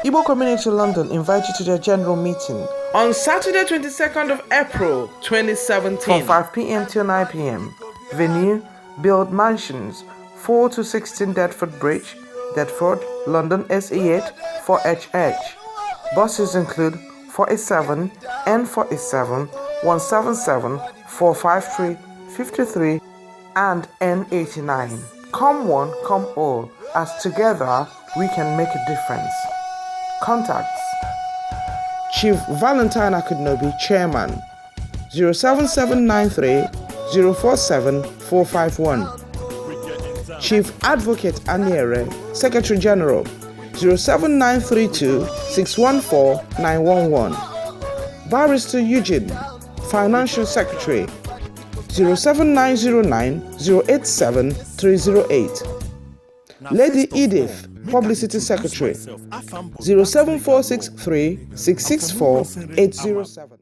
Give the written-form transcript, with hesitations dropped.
Igbo Community London invite you to their general meeting on Saturday 22nd of April 2017 from 5 p.m. till 9 p.m. Venue, Build Mansions, 4 to 16 Deptford Bridge, Deptford, London SE8 4HH. Buses include 487, N487, 177, 453, 53, and N89. Come one, come all, as together we can make a difference. Contacts: Chief Valentine Akudnobi, Chairman, 07793 047 451. Chief Advocate Aniere, Secretary General, 07932 614 911. Barrister Eugene, Financial Secretary, 07909 087 308. Lady Edith, Publicity Secretary, 07463 664 807.